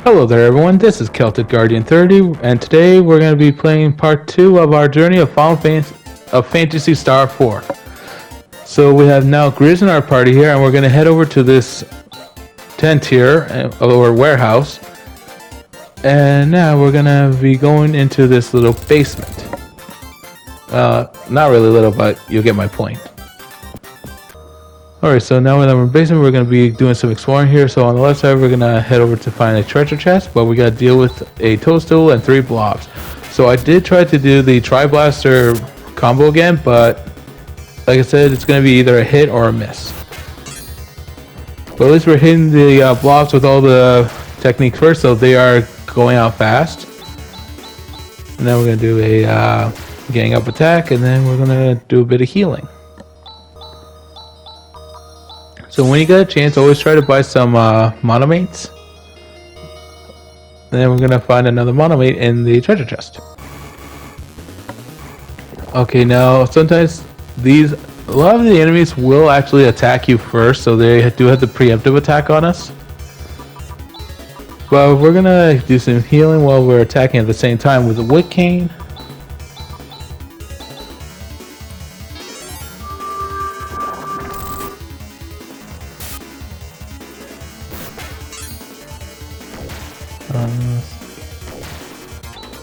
Hello there everyone, this is Celtic Guardian 30, and today we're going to be playing part 2 of our journey of Phantasy Star 4. So we have now Grizz in our party here, and we're going to head over to this tent here, or warehouse. And now we're going to be going into this little basement. Not really little, but you'll get my point. Alright, so now we're in the basement, we're going to be doing some exploring here. So on the left side, we're going to head over to find a treasure chest, but we got to deal with a toadstool and 3 blobs. So I did try to do the Tri-Blaster combo again, but like I said, it's going to be either a hit or a miss. But at least we're hitting the blobs with all the techniques first, so they are going out fast. And then we're going to do a gang up attack, and then we're going to do a bit of healing. So when you get a chance, always try to buy some monomates. And then we're going to find another monomate in the treasure chest. Okay, now sometimes a lot of the enemies will actually attack you first, so they do have the preemptive attack on us. But we're going to do some healing while we're attacking at the same time with the Wick Cane.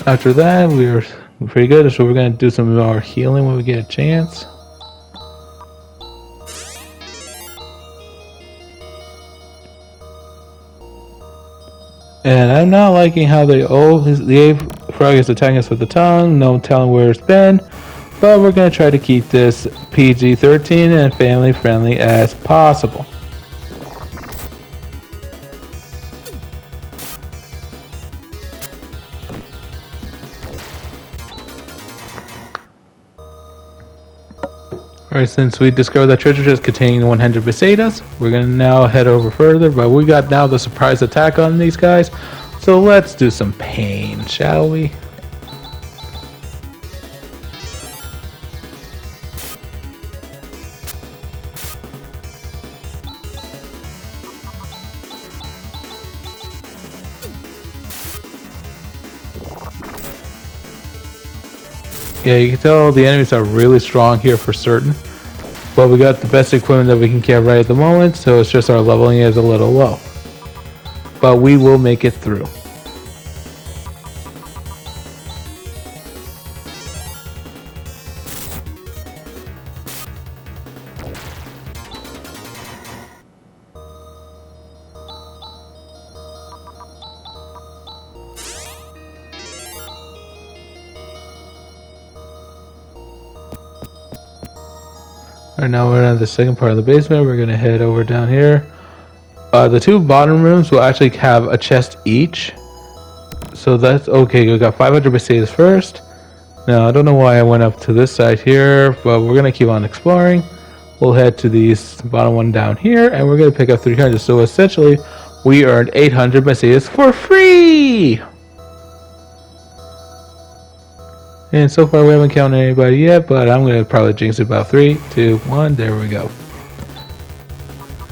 After that, we're pretty good, so we're going to do some of our healing when we get a chance. And I'm not liking how the frog is attacking us with the tongue, no telling where it's been, but we're going to try to keep this PG-13 and family friendly as possible. Alright, since we discovered that treasure chest containing 100 pesetas, we're going to now head over further, but we got now the surprise attack on these guys, so let's do some pain, shall we? Yeah, you can tell the enemies are really strong here for certain. But we got the best equipment that we can get right at the moment, so it's just our leveling is a little low. But we will make it through. Alright, now we're at the second part of the basement. We're going to head over down here. The 2 bottom rooms will actually have a chest each. So that's okay. We got 500 pesetas first. Now, I don't know why I went up to this side here, but we're going to keep on exploring. We'll head to the bottom one down here, and we're going to pick up 300. So essentially, we earned 800 pesetas for free! And so far we haven't counted anybody yet, but I'm going to probably jinx it about 3, 2, 1, there we go.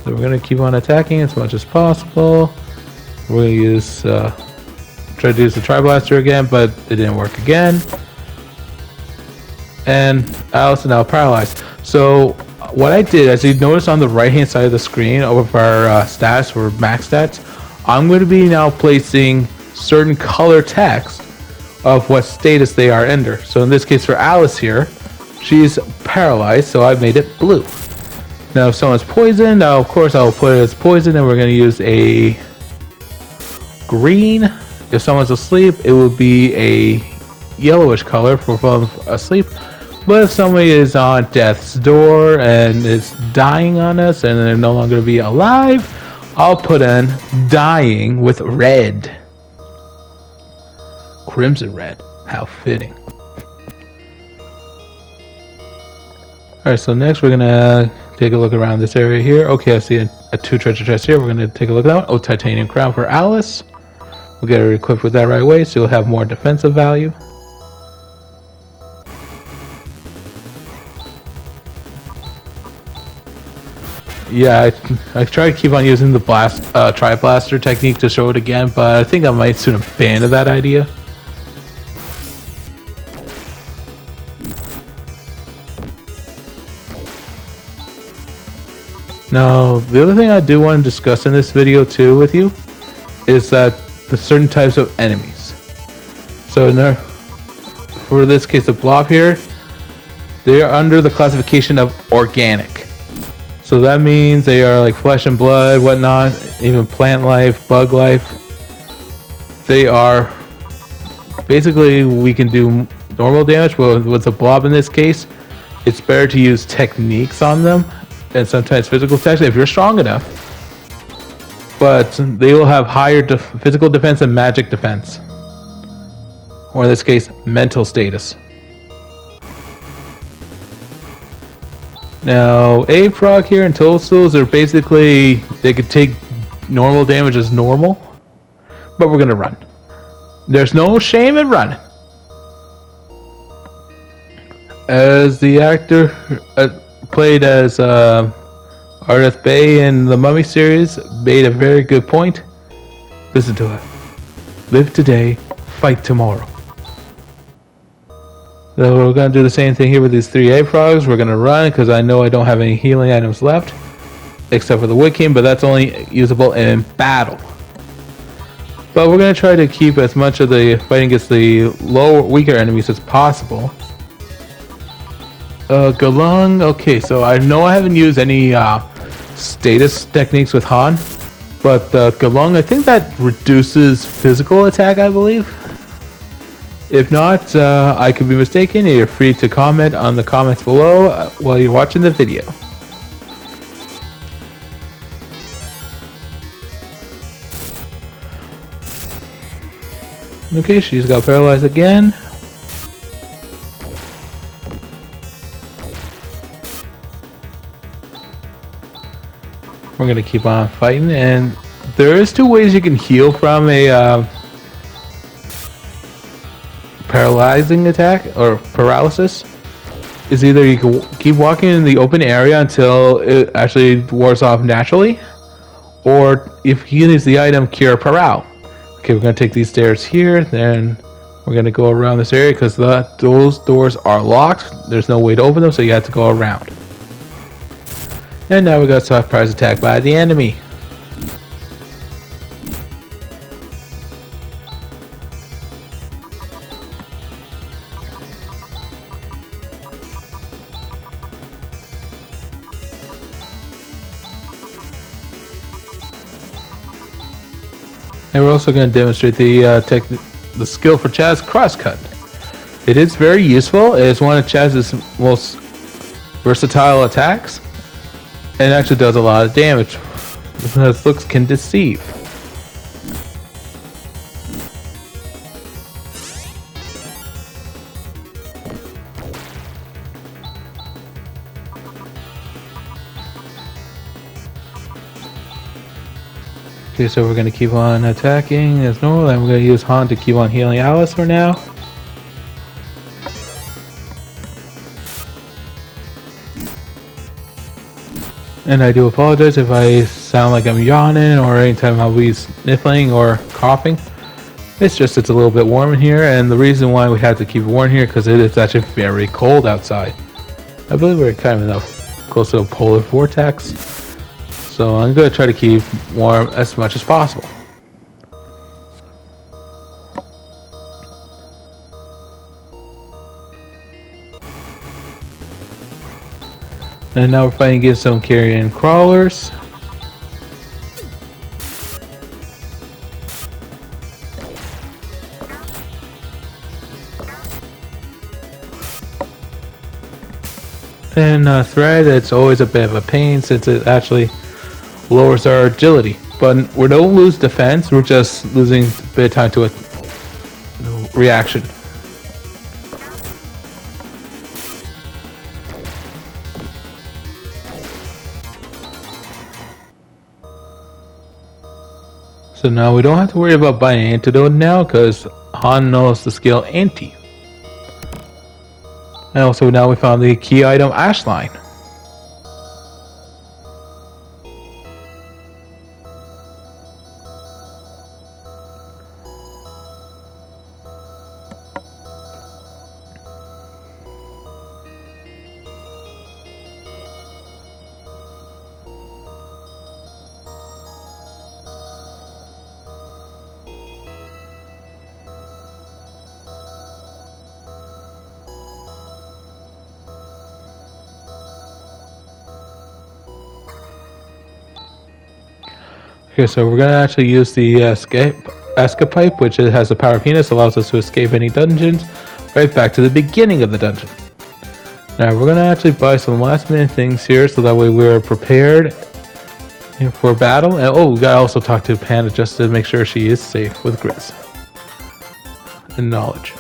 So we're going to keep on attacking as much as possible. We're going to use, try to use the Tri-Blaster again, but it didn't work again. And Alice is now paralyzed. So what I did, as you notice on the right hand side of the screen of our stats, or max stats, I'm going to be now placing certain color text of what status they are under. So in this case for Alice here, she's paralyzed, so I made it blue. Now if someone's poisoned, now of course I'll put it as poison, and we're going to use a green. If someone's asleep, it will be a yellowish color for falling asleep. But if somebody is on death's door and is dying on us and they're no longer going to be alive, I'll put in dying with red. Crimson red. How fitting. Alright, so next we're gonna take a look around this area here. Okay, I see a 2 treasure chests here. We're gonna take a look at that one. Oh, titanium crown for Alice. We'll get her equipped with that right away, so you'll have more defensive value. Yeah, I try to keep on using the tri-blaster technique to show it again, but I think I might soon abandon that idea. Now, the other thing I do want to discuss in this video too with you is that the certain types of enemies. So for this case, the blob here, they are under the classification of organic. So that means they are like flesh and blood, whatnot, even plant life, bug life. They are basically, we can do normal damage, but with a blob in this case, it's better to use techniques on them and sometimes physical attacks if you're strong enough. But they will have higher physical defense and magic defense, or in this case, mental status. Now, A-Frog here and Toadstools are basically, they could take normal damage as normal, but we're gonna run. There's no shame in running. As the actor played as Ardeth Bay in the Mummy series made a very good point. Listen to it. Live today, fight tomorrow. So we're going to do the same thing here with these 3 A-Frogs. We're going to run because I know I don't have any healing items left. Except for the Wood King, but that's only usable in battle. But we're going to try to keep as much of the fighting against the weaker enemies as possible. Galung, okay, so I know I haven't used any status techniques with Han, but Galung, I think that reduces physical attack, I believe. If not, I could be mistaken. You're free to comment on the comments below while you're watching the video. Okay, she's got paralyzed again. We're gonna keep on fighting, and there is 2 ways you can heal from a paralyzing attack or paralysis. Is either you can keep walking in the open area until it actually wears off naturally, or if you use the item Cure Paral. Okay, we're gonna take these stairs here, then we're gonna go around this area because those doors are locked. There's no way to open them, so you have to go around. And now we got surprise attack by the enemy. And we're also going to demonstrate the skill for Chaz Crosscut. It is very useful. It is one of Chaz's most versatile attacks. And it actually does a lot of damage, because looks can deceive. Okay, so we're going to keep on attacking as normal, and we're going to use Han to keep on healing Alice for now. And I do apologize if I sound like I'm yawning or anytime I'll be sniffling or coughing. It's just it's a little bit warm in here, and the reason why we have to keep it warm here because it is actually very cold outside. I believe we're kind of close to a polar vortex, so I'm going to try to keep warm as much as possible. And now we're fighting against some carrion crawlers. And thread, it's always a bit of a pain since it actually lowers our agility. But we don't lose defense, we're just losing a bit of time to a reaction. So now we don't have to worry about buying an antidote now because Han knows the skill Anti. And also now we found the key item Ashline. Okay, so we're gonna actually use the escape pipe, which it has a power penis, allows us to escape any dungeons, right back to the beginning of the dungeon. Now we're gonna actually buy some last minute things here, so that way we're prepared for battle. And oh, we gotta also talk to Panda just to make sure she is safe with Grizz and knowledge.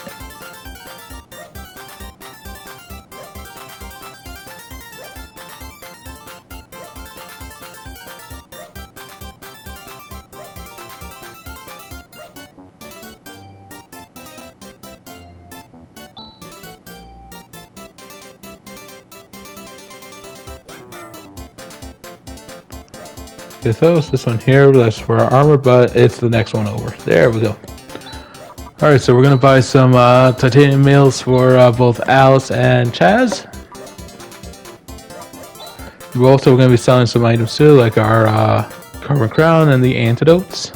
Okay, so it's this one here, that's for our armor, but it's the next one over. There we go. Alright, so we're gonna buy some titanium mails for both Alice and Chaz. We're also gonna be selling some items too, like our carbon crown and the antidotes.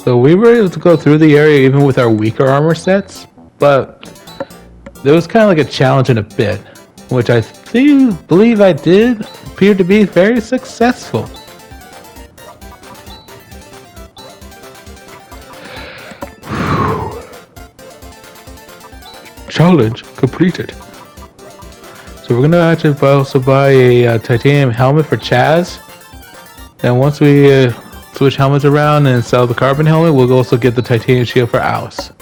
So we were able to go through the area even with our weaker armor sets, but there was kind of like a challenge in a bit, which I believe I did appear to be very successful. Challenge completed. So we're gonna actually also buy a titanium helmet for Chaz. And once we switch helmets around and sell the carbon helmet, we'll also get the titanium shield for Alice.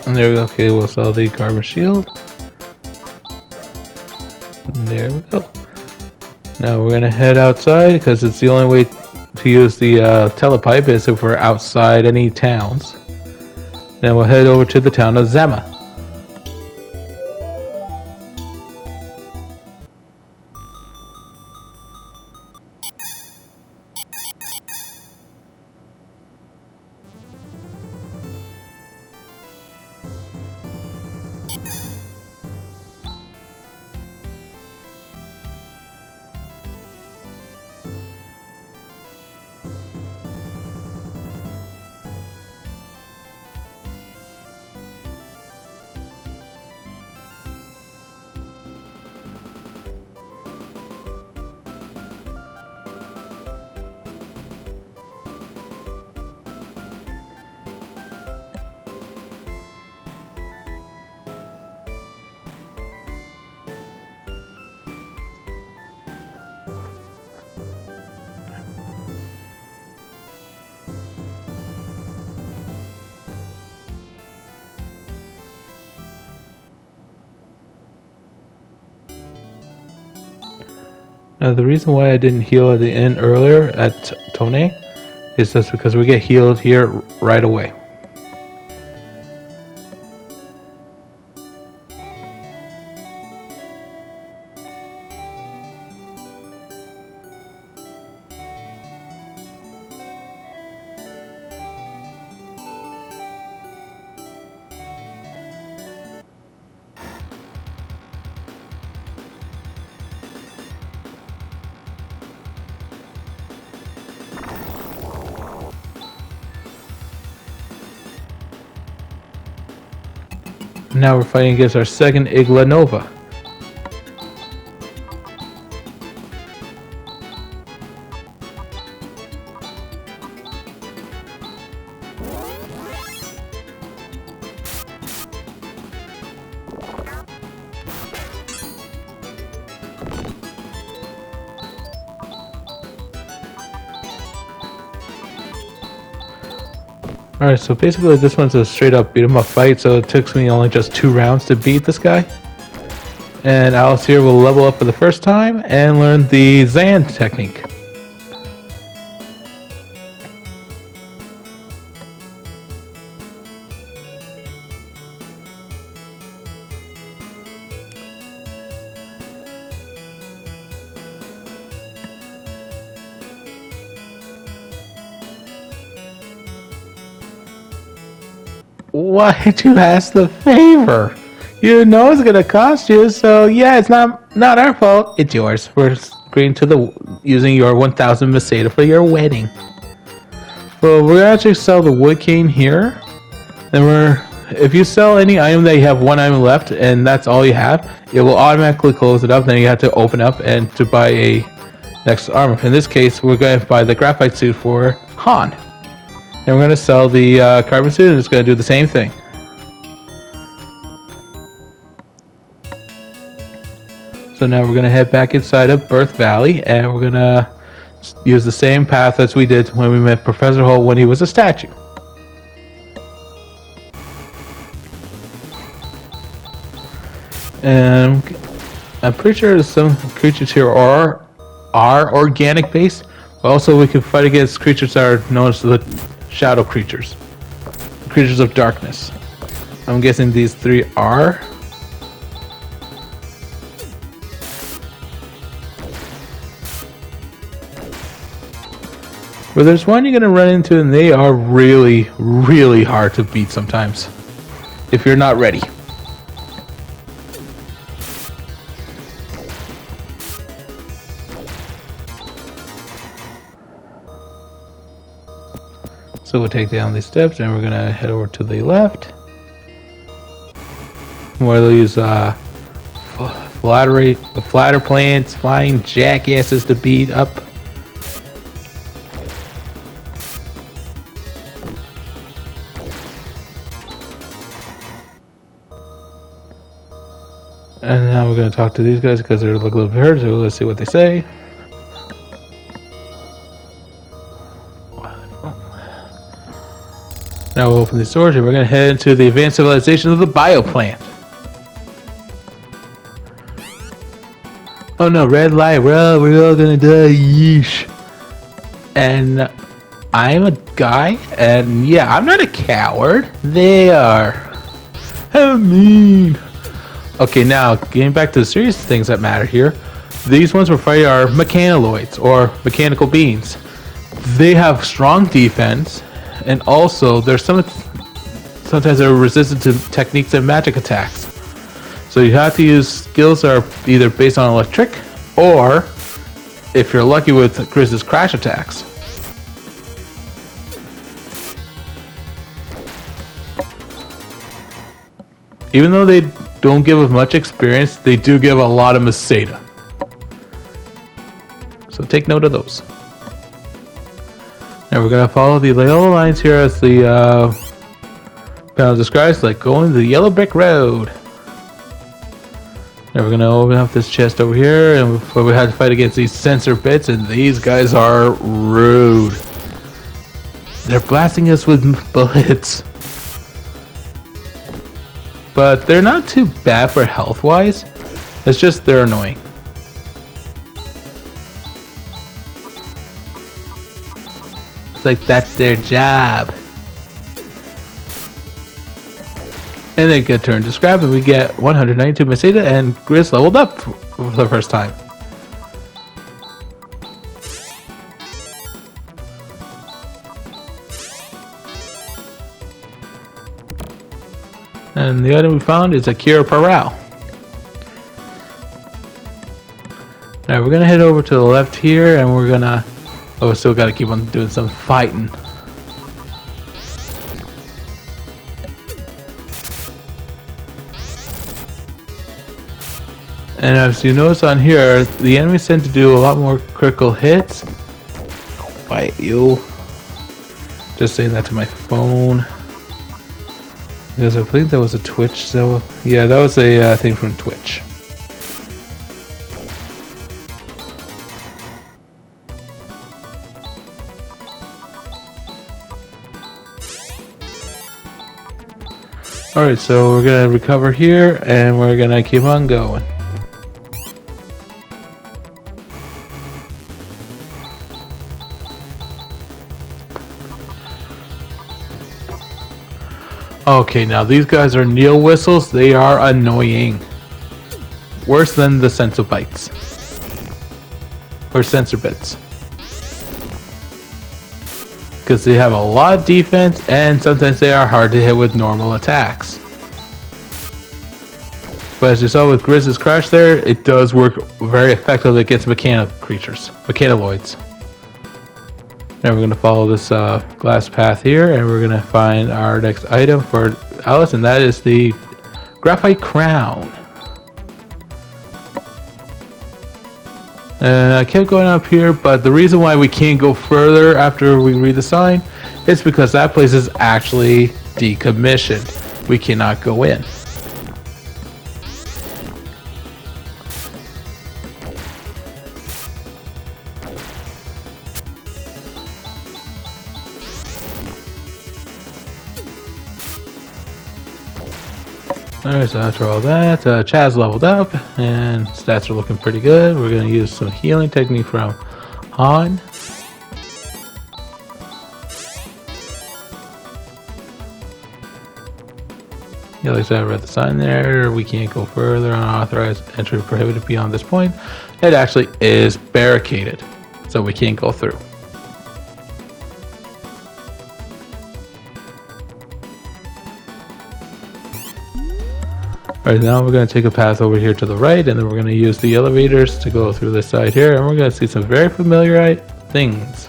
And there we go. Okay, we'll sell the carbon shield. And there we go. Now we're gonna head outside because it's the only way to use the telepipe is if we're outside any towns. Then we'll head over to the town of Zama. Now the reason why I didn't heal at the inn earlier at Tone is just because we get healed here right away. Now we're fighting against our second Igla Nova. Alright, so basically this one's a straight up beat 'em up fight, so it took me only just 2 rounds to beat this guy. And Alice here will level up for the first time and learn the Zan technique. Why'd you ask the favor? You know it's gonna cost you, so yeah, it's not our fault. It's yours. We're agreeing to the using your 1,000 Meseta for your wedding. Well, we're gonna actually sell the wood cane here. Then if you sell any item that you have one item left and that's all you have, it will automatically close it up. Then you have to open up and to buy a next armor. In this case, we're going to buy the graphite suit for Han. And we're going to sell the carbon suit, and it's going to do the same thing. So now we're going to head back inside of Birth Valley, and we're going to use the same path as we did when we met Professor Holt when he was a statue. And I'm pretty sure some creatures here are organic based. Also, we can fight against creatures that are known as the shadow creatures, creatures of darkness. I'm guessing these three are. But there's one you're gonna run into, and they are really, really hard to beat sometimes if you're not ready. So we'll take down these steps and we're gonna head over to the left, where they'll use flatter plants, flying jackasses to beat up. And now we're gonna talk to these guys because they're a little bit hurt, so let's see what they say. Now we'll open the storage and we're going to head into the advanced civilization of the bioplant. Oh no, red light, we're all going to die, yeesh. And I'm a guy, and yeah, I'm not a coward. They are. How mean. Okay, now getting back to the serious things that matter here. These ones we're fighting are mechanaloids, or mechanical beings. They have strong defense. And also, there's sometimes they're resistant to techniques and magic attacks. So you have to use skills that are either based on electric, or if you're lucky with Chris's crash attacks. Even though they don't give us much experience, they do give a lot of Meseta. So take note of those. Now we're going to follow the yellow lines here as the panel describes, like going the yellow brick road. Now we're going to open up this chest over here, and we had to fight against these sensor bits, and these guys are rude. They're blasting us with bullets. But they're not too bad for health-wise. It's just they're annoying. Like that's their job. And they get turned to scrap, and we get 192 Meseta, and Grizz leveled up for the first time. And the item we found is a Cure Parao. Now we're gonna head over to the left here, and we're gonna. Oh, still gotta keep on doing some fighting. And as you notice on here, the enemies tend to do a lot more critical hits. Quiet you. Just saying that to my phone. Because I think that was a Twitch, so yeah, that was a thing from Twitch. Alright, so we're gonna recover here, and we're gonna keep on going. Okay, now these guys are Neil Whistles. They are annoying. Worse than the Sensor Bites. Or Sensor Bits. because they have a lot of defense and sometimes they are hard to hit with normal attacks. But as you saw with Grizz's Crash there, it does work very effectively against mechanical creatures, mechanaloids. Now we're going to follow this glass path here, and we're going to find our next item for Alice, and that is the graphite crown. And I kept going up here, but the reason why we can't go further after we read the sign is because that place is actually decommissioned. We cannot go in. Alright, so after all that, Chaz leveled up, and stats are looking pretty good. We're going to use some healing technique from Han. Yeah, like I said, I read the sign there. We can't go further. Unauthorized entry prohibited beyond this point. It actually is barricaded, so we can't go through. Alright, now we're going to take a path over here to the right, and then we're going to use the elevators to go through this side here, and we're going to see some very familiar things.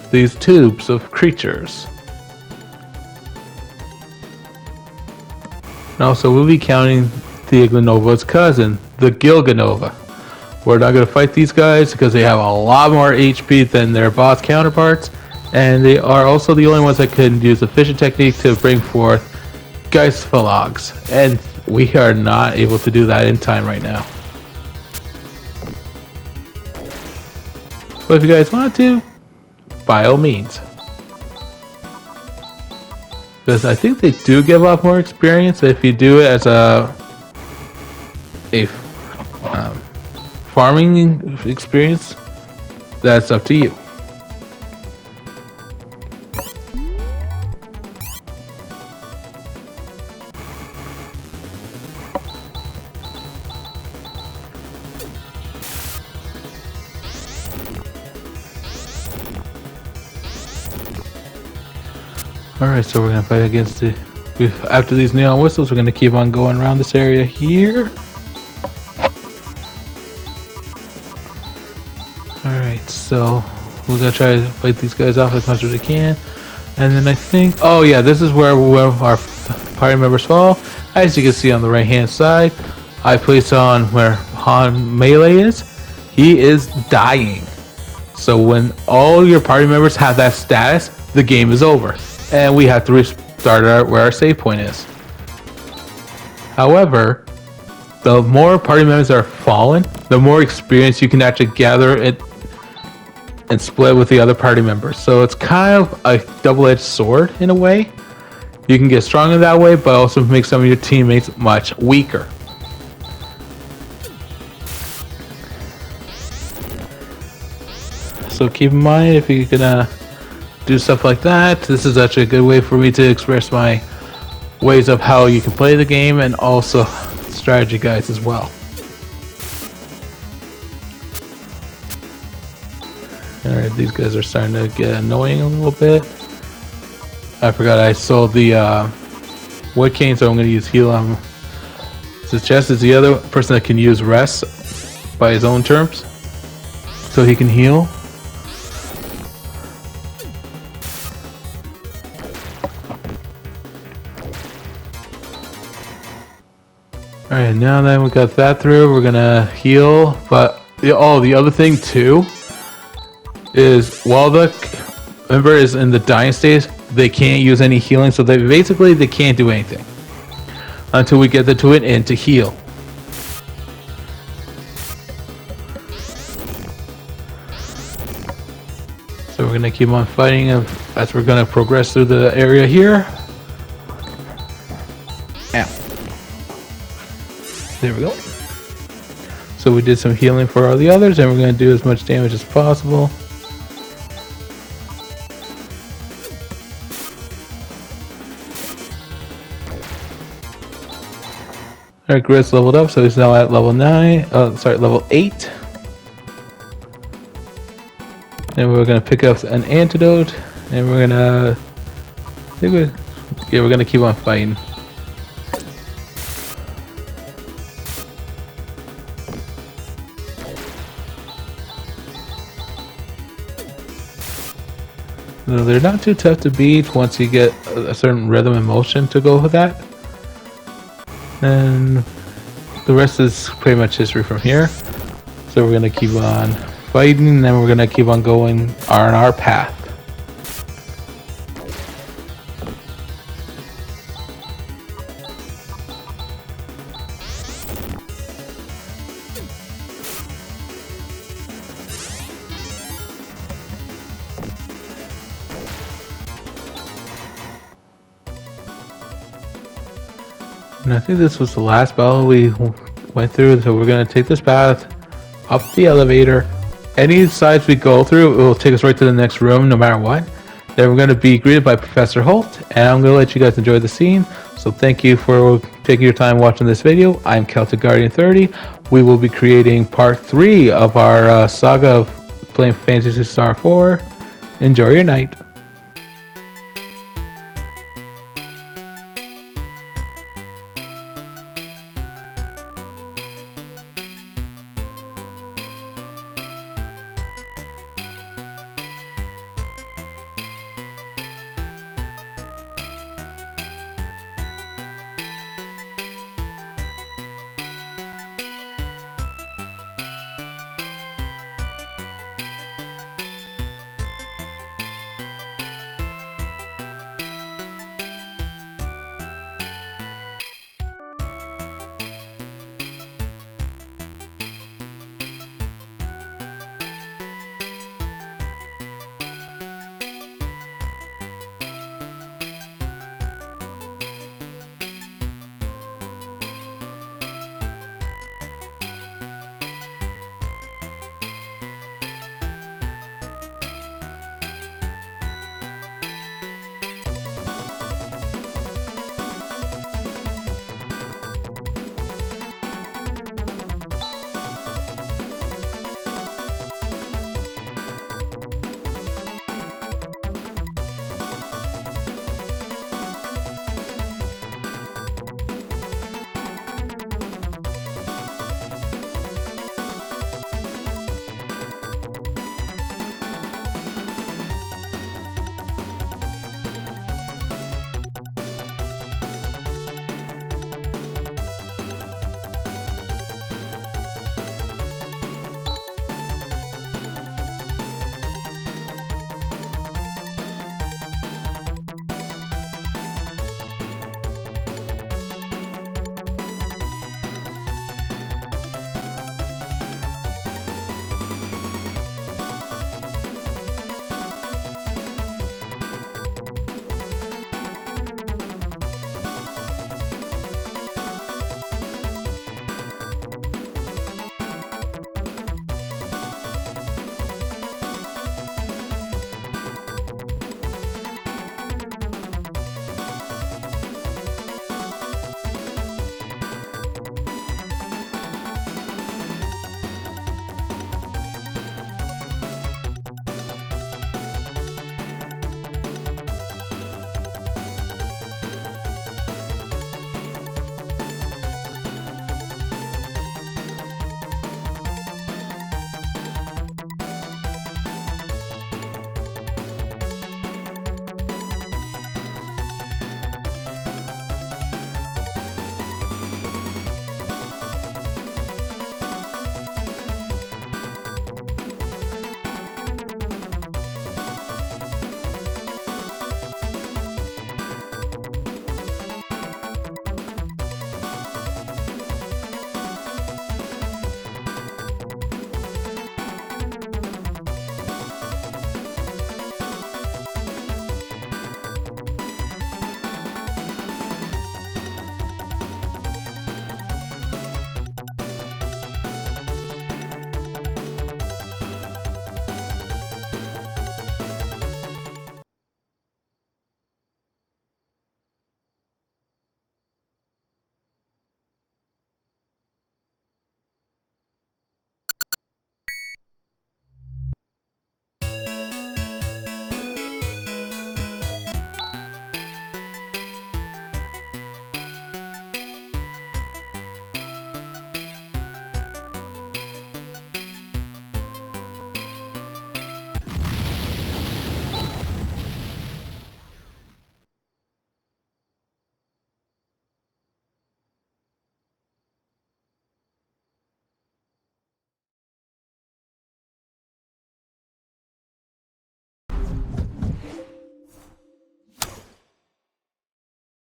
These tubes of creatures. And also, we'll be counting the Ignonova's cousin, the Gilganova. We're not going to fight these guys because they have a lot more HP than their boss counterparts, and they are also the only ones that can use the fission technique to bring forth Geistphalogs, and we are not able to do that in time right now. But if you guys want to, by all means. Because I think they do give off more experience if you do it as a farming experience. That's up to you. Alright, so we're going to fight against the... After these neon whistles, we're going to keep on going around this area here. Alright, so we're going to try to fight these guys off as much as we can. And then I think... Oh yeah, this is where our party members fall. As you can see on the right hand side, I placed on where Han Melee is. He is dying. So when all your party members have that status, the game is over. And we have to restart where our save point is. However, the more party members are fallen, the more experience you can actually gather it and split with the other party members. So it's kind of a double-edged sword in a way. You can get stronger that way, but also make some of your teammates much weaker. So keep in mind, if you're gonna do stuff like that, this is actually a good way for me to express my ways of how you can play the game and also strategy guides as well. Alright, these guys are starting to get annoying a little bit. I forgot I sold the wood cane, so I'm going to use heal on. So Chess is the other person that can use rest by his own terms, so he can heal. Alright, now that we got that through, we're gonna heal. But the other thing too is while the member is in the dying stage, they can't use any healing, so they can't do anything until we get the twin in to heal. So we're gonna keep on fighting as we're gonna progress through the area here. Ow. There we go. So we did some healing for all the others, and we're going to do as much damage as possible. Alright, Grit's leveled up, so he's now at level 9. Level 8. And we're gonna pick up an antidote, and we're gonna, we're gonna keep on fighting. No, they're not too tough to beat once you get a certain rhythm and motion to go with that. And the rest is pretty much history from here. So we're gonna keep on fighting, and then we're gonna keep on going on our path. And I think this was the last battle we went through, so we're going to take this path up the elevator. Any sides we go through, it will take us right to the next room no matter what. Then we're going to be greeted by Professor Holt, and I'm going to let you guys enjoy the scene. So thank you for taking your time watching this video. I'm Celtic Guardian 30. We will be creating part 3 of our saga of playing Phantasy Star 4. Enjoy your night.